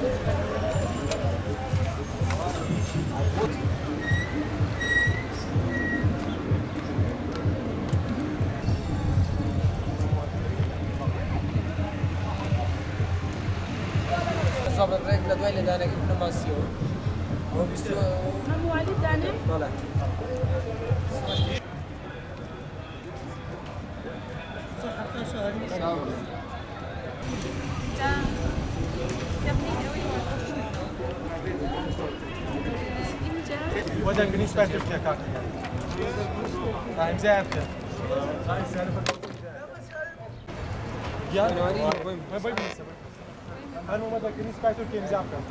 Sobre regla duele dane información. Ho visto Manuali tane? Voilà. وده بالنسبه لتركيا كارت امضاء افضل يا ما باي بالنسبه انا ما بدك بالنسبه لتركيا امضاء افضل